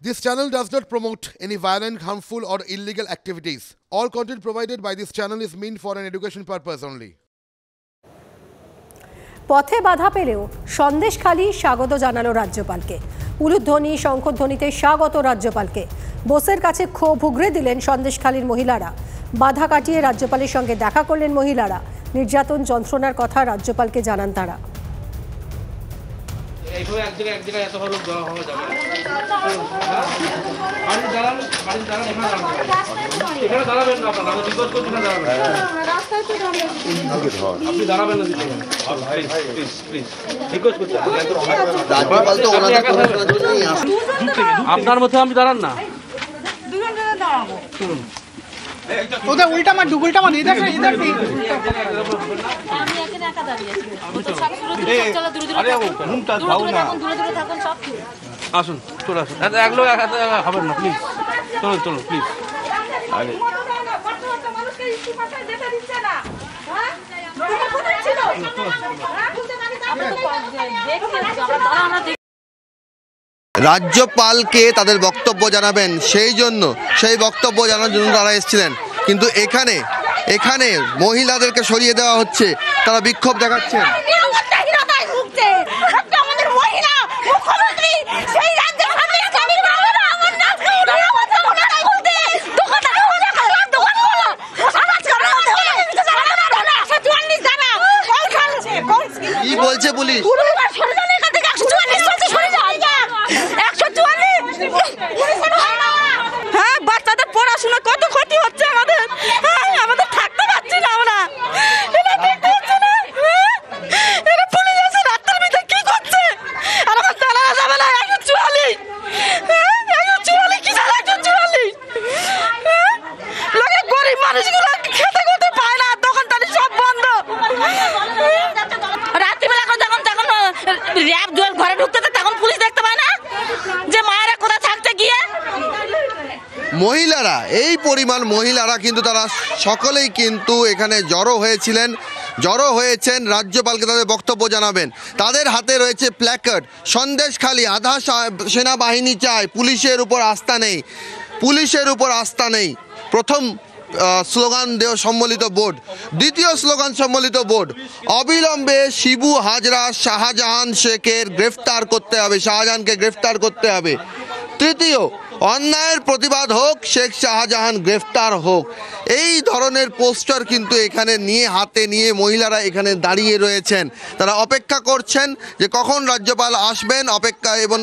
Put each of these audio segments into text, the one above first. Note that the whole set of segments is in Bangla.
This channel does not promote any violent, harmful, or illegal activities. All content provided by this channel is meant for an education purpose only. পথে বাধা পেলেও সন্দেশখালী স্বাগত জানালো রাজ্যপালকে। উলুধ্বনি শঙ্খধ্বনিতে স্বাগত রাজ্যপালকে। বোসের কাছে ক্ষোভ উগরে দিলেন সন্দেশখালীর মহিলারা। বাধা কাটিয়ে রাজ্যপালের সঙ্গে দেখা করলেন মহিলারা। নির্যাতন যন্ত্রণার কথা রাজ্যপালকে জানান তারা। আপনার মধ্যে আমি দাঁড়ান না, ওদের উল্টা মার উল্টা মার ইধার से इधर से আমি এখানে একা দাঁড়িয়ে আছি। আমি তো সব চলো দূরে দূরে থাকুন সব আসুন চলে আসুন। এক লোক হবেন না, প্লিজ চলুন চলুন প্লিজ। আগে মানুষকে ইস্তিফাটা যেতে দিচ্ছে না। হ্যাঁ রাজ্যপালকে তাদের বক্তব্য জানাবেন, সেই বক্তব্য জানার জন্য তারা এসেছিলেন। কিন্তু এখানে মহিলাদেরকে সরিয়ে দেওয়া হচ্ছে, তারা বিক্ষোভ দেখাচ্ছেন। কি বলছে পুলিশ? হ্যাঁ, বাচ্চাদের পড়াশোনা কত ক্ষতি হচ্ছে আমাদের। আমাদের থাকতে পারছি না আমরা। পুলিশ এসে রাস্তার ভিতরে কি করছে? আর আমার চালা যাবে না। 144 কি চালা 144 লোকে গরিব মানুষগুলো খেতে করতে পায় না, দোকানদারি সব বন্ধ। রাত্রিবেলা যখন র্যাব ঘরে ঢুকতে তখন পুলিশ দেখতে পায় না যে মায়েরা কোথায় থাকতে গিয়ে। মহিলারা, এই পরিমাণ মহিলারা কিন্তু তারা সকলেই কিন্তু এখানে জড়ো হয়েছেন রাজ্যপালকে তাদের বক্তব্য জানাবেন। তাদের হাতে রয়েছে প্ল্যাকার্ড, সন্দেশখালী আধা সেনাবাহিনী চায়, পুলিশের উপর আস্থা নেই। প্রথম স্লোগান দেওয়া সম্মিলিত বোর্ড, দ্বিতীয় স্লোগান সম্মিলিত বোর্ড, অবিলম্বে শিবু হাজরা শাহজাহানকে গ্রেফতার করতে হবে। তৃতীয়, অন্যায়ের প্রতিবাদ হোক, শেখ শাহজাহান গ্রেফতার হোক। এই ধরনের পোস্টার কিন্তু এখানে হাতে নিয়ে মহিলারা এখানে দাঁড়িয়ে রয়েছেন। তারা অপেক্ষা করছেন যে কখন রাজ্যপাল আসবেন, এবং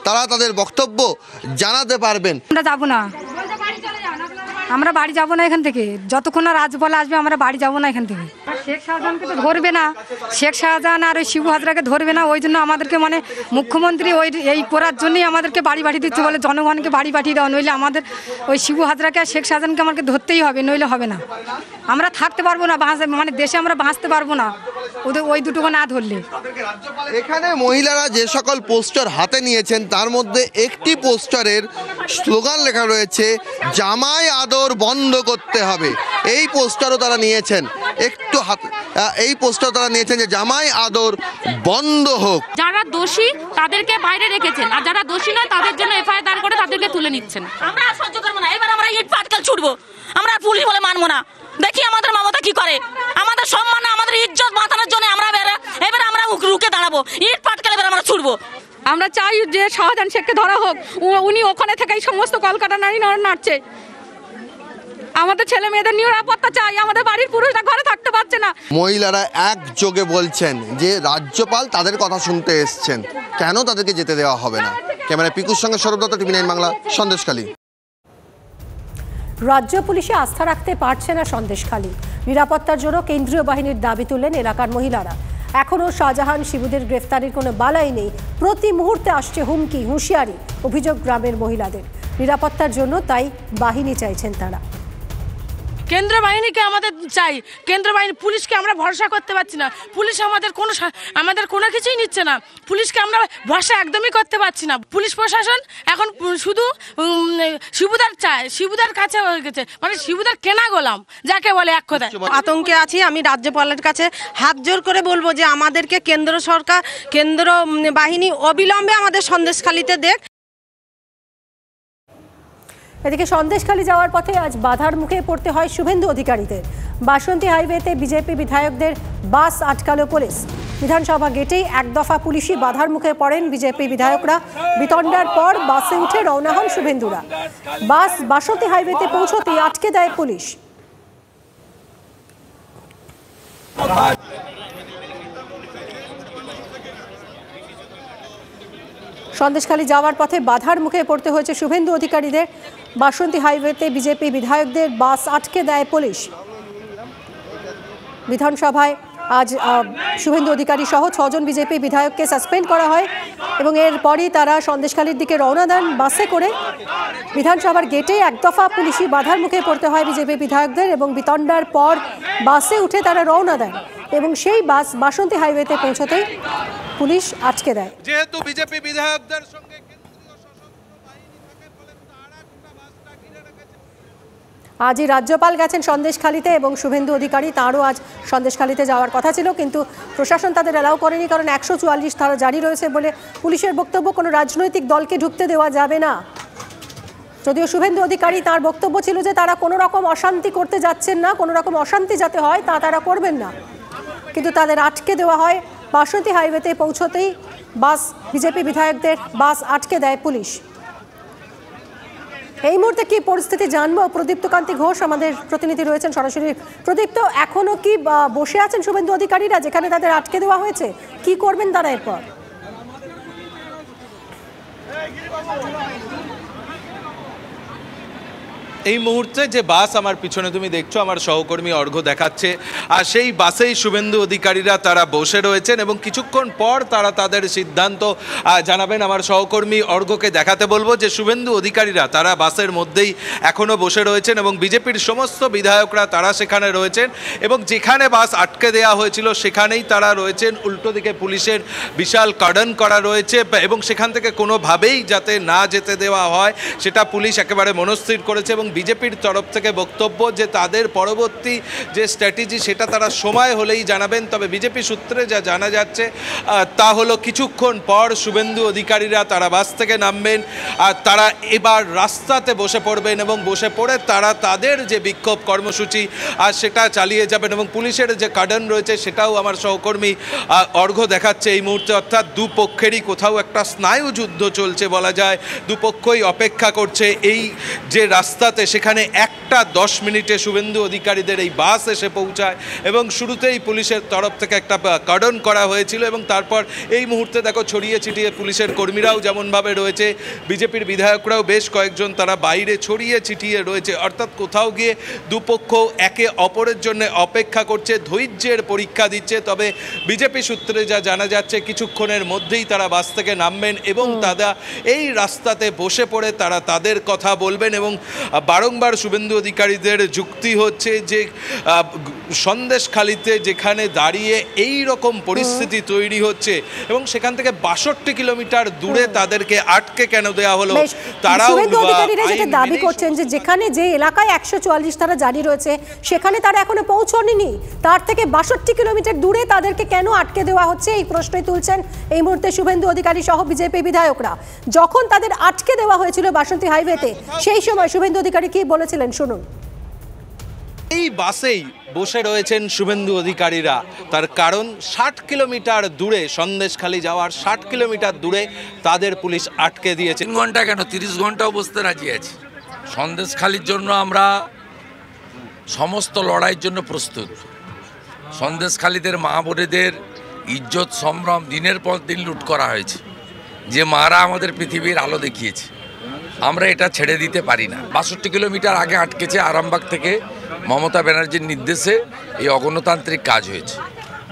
তারা তাদের বক্তব্য জানাতে পারবেন। আমরা বাড়ি যাবো না এখান থেকে, যতক্ষণ না রাজ্যপাল আসবে আমরা বাড়ি যাবো না এখান থেকে। শেখ শাহজাহানকে তো ধরবে না, শেখ শাহজাহান আর ওই শিবু হাজরাকে ধরবে না। ওই জন্য আমাদেরকে মুখ্যমন্ত্রী এই করার জন্যই আমাদেরকে বাড়ি পাঠিয়ে দিচ্ছে, বলে জনগণকে বাড়ি পাঠিয়ে দেওয়া। নইলে আমাদের ওই শিবু হাজরাকে আর শেখ শাহজাহানকে আমাকে ধরতেই হবে, নইলে হবে না। আমরা থাকতে পারবো না, দেশে আমরা বাঁচতে পারবো না ওই দুটোকে না ধরলে। এখানে মহিলারা যে সকল পোস্টার হাতে নিয়েছেন তার মধ্যে একটি পোস্টারের স্লোগান লেখা রয়েছে, জামাই আদর বন্ধ করতে হবে। এই পোস্টারও তারা নিয়েছেন, যে জামাই আদর বন্ধ হোক। যারা দোষী তাদেরকে বাইরে রেখেছেন, আর যারা দোষী নয় তাদের জন্য এফআইআর দায়ের করে তাদেরকে তুলে নিচ্ছেন। আমরা সহ্য করবো না, এবার আমরা ইট পাটকেল ছুটবো। আমরা পুলিশ বলে মানবো না। দেখি আমাদের মমতা কি করে। আমাদের সম্মান, আমাদের ইজ্জত বাঁচানোর জন্য এবার আমরা রুখে দাঁড়াবো। ইট পাটকেল এবার আমরা ছুটবো। আমরা চাই যে শাহজাহান শেখকে ধরা হোক। উনি ওখানে থেকে এই সমস্ত কলকাতা নাড়ছে। আমাদের ছেলে মেয়েদের নিরাপত্তা চাই, আমাদের বাড়ির পুরুষরা ঘরে থাকতে পারছে না। মহিলারা একযোগে বলছেন যে রাজ্যপাল তাদের কথা শুনতে এসছেন, কেন তাদেরকে যেতে দেওয়া হবে না। ক্যামেরায় পিকুর সঙ্গে সৌরভ দত্ত, টিভি 9 বাংলা, সন্দেশখালী। রাজ্য পুলিশে আস্থা রাখতে পারছে না সন্দেশখালী। নিরাপত্তার জন্য কেন্দ্রীয় বাহিনীর দাবি তুললেন এলাকার মহিলারা। এখনও শাহজাহান শিবুদের গ্রেফতারির কোনো বালাই নেই, প্রতি মুহূর্তে আসছে হুমকি হুঁশিয়ারি। অভিযোগ গ্রামের মহিলাদের। নিরাপত্তার জন্য তাই বাহিনী চাইছেন তারা। কেন্দ্র বাহিনীকে আমাদের চাই, কেন্দ্র বাহিনী। পুলিশকে আমরা ভরসা করতে পারছি না। পুলিশ আমাদের কোনো কিছুই নিচ্ছে না। পুলিশকে আমরা ভরসা একদমই করতে পারছি না। পুলিশ প্রশাসন এখন শুধু শিবুদার চায়, শিবুদার কাছে হয়ে গেছে, শিবুদার কেনা গোলাম যাকে বলে এক কথায়। আতঙ্কে আছি। আমি রাজ্যপালের কাছে হাত জোর করে বলবো যে আমাদেরকে কেন্দ্র বাহিনী অবিলম্বে আমাদের সন্দেশখালীতে দেখ। এদিকে সন্দেশখালী যাওয়ার পথে আজ বাধার মুখে পড়তে হয় শুভেন্দু অধিকারীদের। বাসন্তী হাইওয়েতে বিজেপি বিধায়কদের বাস আটকালো পুলিশ। বিধানসভা গেটেই এক দফা পুলিশি বাধার মুখে পড়েন বিজেপি বিধায়করা। বিতণ্ডার পর বাসে উঠে রওনা হন শুভেন্দুরা। বাস বাসন্তী হাইওয়েতে পৌঁছতেই আটকে দেয় পুলিশ। সন্দেশখালী যাওয়ার পথে বাধার মুখে পড়তে হয়েছে শুভেন্দু অধিকারীদের। বাসন্তী হাইওয়েতে বিজেপি বিধায়কদের বাস আটকে দেয় পুলিশ। বিধানসভায় আজ শুভেন্দু অধিকারী সহ 6 জন বিজেপি বিধায়ককে সাসপেন্ড করা হয় এবং এরপরই তারা সন্দেশখালীর দিকে রওনা দেন বাসে করে। বিধানসভার গেটে এক দফা পুলিশি বাধার মুখে পড়তে হয় বিজেপি বিধায়কদের এবং বিতণ্ডার পর বাসে উঠে তারা রওনা দেন এবং সেই বাস বাসন্তী হাইওয়েতে পৌঁছতেই পুলিশ আটকে দেয়। যেহেতু বিজেপি বিধায়কদের সঙ্গে আজই রাজ্যপাল গেছেন সন্দেশখালীতে এবং শুভেন্দু অধিকারী তাঁরও আজ সন্দেশখালীতে যাওয়ার কথা ছিল, কিন্তু প্রশাসন তাদের অ্যালাউ করেনি, কারণ 144 ধারা জারি রয়েছে বলে পুলিশের বক্তব্য কোনো রাজনৈতিক দলকে ঢুকতে দেওয়া যাবে না। যদিও শুভেন্দু অধিকারী তার বক্তব্য ছিল যে তারা কোনো রকম অশান্তি করতে যাচ্ছেন না, কোনো রকম অশান্তি যাতে হয় তা তারা করবেন না, কিন্তু তাদের আটকে দেওয়া হয়। বাসন্তী হাইওয়েতে পৌঁছতেই বাস বিজেপি বিধায়কদের বাস আটকে দেয় পুলিশ। এই মুহূর্তে কি পরিস্থিতি জানবো, প্রদীপ্ত কান্তি ঘোষ আমাদের প্রতিনিধি রয়েছেন সরাসরি। প্রদীপ্ত, এখনো কি বসে আছেন শুভেন্দু অধিকারীরা যেখানে তাদের আটকে দেওয়া হয়েছে? কি করবেন তারা এরপর? এই মুহূর্তে যে বাস আমার পিছনে তুমি দেখছো, আমার সহকর্মী অর্ঘ্য দেখাচ্ছে, আর সেই বাসেই শুভেন্দু অধিকারীরা তারা বসে রয়েছেন এবং কিছুক্ষণ পর তারা তাদের সিদ্ধান্ত জানাবেন। আমার সহকর্মী অর্ঘ্যকে দেখাতে বলবো যে শুভেন্দু অধিকারীরা তারা বাসের মধ্যেই এখনও বসে রয়েছেন এবং বিজেপির সমস্ত বিধায়করা তারা সেখানে রয়েছেন এবং যেখানে বাস আটকে দেওয়া হয়েছিল সেখানেই তারা রয়েছেন। উল্টো দিকে পুলিশের বিশাল কর্ডন করা রয়েছে এবং সেখান থেকে কোনোভাবেই যাতে না যেতে দেওয়া হয় সেটা পুলিশ একেবারে মনস্থির করেছে এবং বিজেপির তরফ থেকে বক্তব্য যে তাদের পরবর্তী যে স্ট্র্যাটেজি সেটা তারা সময় হলেই জানাবেন। তবে বিজেপি সূত্রে যা জানা যাচ্ছে তা হলো কিছুক্ষণ পর শুভেন্দু অধিকারীরা তারা বাস থেকে নামবেন আর তারা এবার রাস্তাতে বসে পড়বেন এবং বসে পড়ে তারা তাদের যে বিক্ষোভ কর্মসূচি আর সেটা চালিয়ে যাবেন এবং পুলিশের যে কার্ডন রয়েছে সেটাও আমার সহকর্মী অর্ঘ্য দেখাচ্ছে এই মুহূর্তে। অর্থাৎ দুপক্ষেরই কোথাও একটা স্নায়ু যুদ্ধ চলছে বলা যায়, দুপক্ষই অপেক্ষা করছে এই যে রাস্তাতে সেখানে 1টা 10 মিনিটে শুভেন্দু অধিকারীদের এই বাস এসে পৌঁছায় এবং শুরুতেই পুলিশের তরফ থেকে একটা কর্ডন করা হয়েছিল এবং তারপর এই মুহূর্তে দেখো ছড়িয়ে ছিটিয়ে পুলিশের কর্মীরাও যেমনভাবে রয়েছে, বিজেপির বিধায়করাও বেশ কয়েকজন তারা বাইরে ছড়িয়ে ছিটিয়ে রয়েছে। অর্থাৎ কোথাও গিয়ে দুপক্ষ একে অপরের জন্য অপেক্ষা করছে, ধৈর্যের পরীক্ষা দিচ্ছে। তবে বিজেপি সূত্রে যা জানা যাচ্ছে কিছুক্ষণের মধ্যেই তারা বাস থেকে নামবেন এবং তারা এই রাস্তাতে বসে পড়ে তারা তাদের কথা বলবেন এবং বারংবার শুভেন্দু অধিকারীদের যুক্তি হচ্ছে যে সন্দেশখালীতে যেখানে দাঁড়িয়ে এই রকম পরিস্থিতি তৈরি হচ্ছে এবং সেখান থেকে 62 কিলোমিটার দূরে তাদেরকে আটকে কেন দেওয়া হলো, তারাও যেটা দাবি করছেন যে যেখানে যে এলাকায় 144 ধারা জারি রয়েছে সেখানে তারা এখনো পৌঁছাননি, তার থেকে 62 কিলোমিটার দূরে তাদেরকে কেন আটকে দেওয়া হচ্ছে এই প্রশ্নই তুলছেন এই মুহূর্তে শুভেন্দু অধিকারী সহ বিজেপি বিধায়করা। যখন তাদের আটকে দেওয়া হয়েছিল বাসন্তী হাইওয়েতে সেই সময় শুভেন্দু অধিকারী কি বলেছিলেন শুনুন। এই বাসেই বসে রয়েছেন শুভেন্দু অধিকারীরা, তার কারণ 60 কিলোমিটার দূরে সন্দেশখালী যাওয়ার 60 কিলোমিটার দূরে তাদের পুলিশ আটকে দিয়েছে। 3 ঘন্টা কেন 30 ঘন্টাও বসতে রাজি আছি। সন্দেশখালীর জন্য আমরা সমস্ত লড়াইয়ের জন্য প্রস্তুত। সন্দেশখালীদের মা বোনেদের ইজ্জত সম্ভ্রম দিনের পর দিন লুট করা হয়েছে, যে মারা আমাদের পৃথিবীর আলো দেখিয়েছে, আমরা এটা ছেড়ে দিতে পারি না। 62 কিলোমিটার আগে আটকেছে, আরামবাগ থেকে মমতা ব্যানার্জির নির্দেশে এই অগণতান্ত্রিক কাজ হয়েছে।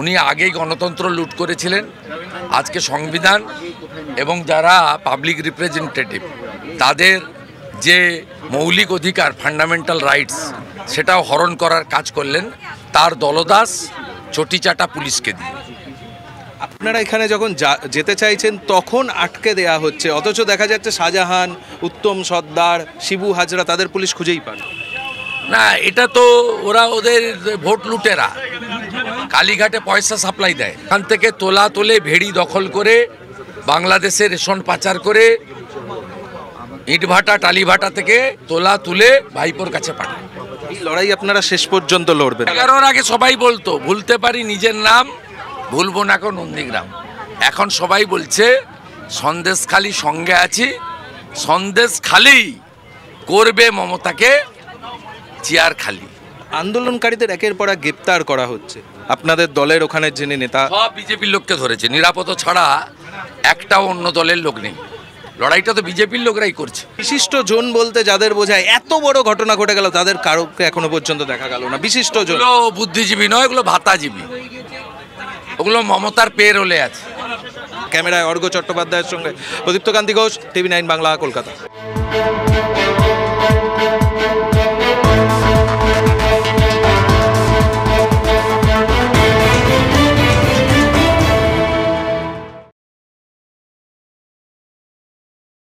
উনি আগেই গণতন্ত্র লুট করেছিলেন, আজকে সংবিধান এবং যারা পাবলিক রিপ্রেজেন্টেটিভ তাদের যে মৌলিক অধিকার ফান্ডামেন্টাল রাইটস সেটাও হরণ করার কাজ করলেন তার দলদাস চটিচাটা পুলিশকে দিয়ে। আপনারা এখানে যখন যেতে চাইছেন তখন আটকে দেয়া হচ্ছে, অথচ দেখা যাচ্ছে শাহজাহান, উত্তম সর্দার, শিবু হাজরা তাদের পুলিশ খুঁজেই পান না। এটা তো ওরা ওদের ভোট লুটেরা, কালীঘাটে পয়সা সাপ্লাই দেয়, এখান থেকে তোলা তোলে ভেড়ি দখল করে বাংলাদেশে রেশন পাচার করে ইটভাটা টালিভাটা থেকে তোলা তুলে ভাইপোর কাছে পাঠায়। এই লড়াই আপনারা শেষ পর্যন্ত লড়বেন। 11-র আগে সবাই বলতো ভুলতে পারি নিজের নাম, ভুলবো না কোন নন্দীগ্রাম। এখন সবাই বলছে সন্দেশখালি সঙ্গে আছি, সন্দেশখালি করবে মমতাকে চেয়ার খালি। আন্দোলনকারীদের একের পর এক গ্রেপ্তার করা হচ্ছে, আপনাদের দলের ওখানে যিনি নেতা সব বিজেপির লোককে ধরেছে, নিরাপদ ছাড়া একটাও অন্য দলের লোক নেই। লড়াইটা তো বিজেপির লোকরাই করছে। বিশিষ্ট জন বলতে যাদের বোঝায়, এত বড় ঘটনা ঘটে গেল তাদের কারোকে এখনো পর্যন্ত দেখা গেল না। বিশিষ্ট জন ওগুলো বুদ্ধিজীবী নয়, ওগুলো ভাতাজীবী, ওগুলো মমতার পেরোলে আছে। ক্যামেরায় অর্ঘ্য চট্টোপাধ্যায়ের সঙ্গে প্রদীপ্ত কান্তি ঘোষ, TV9 বাংলা, কলকাতা।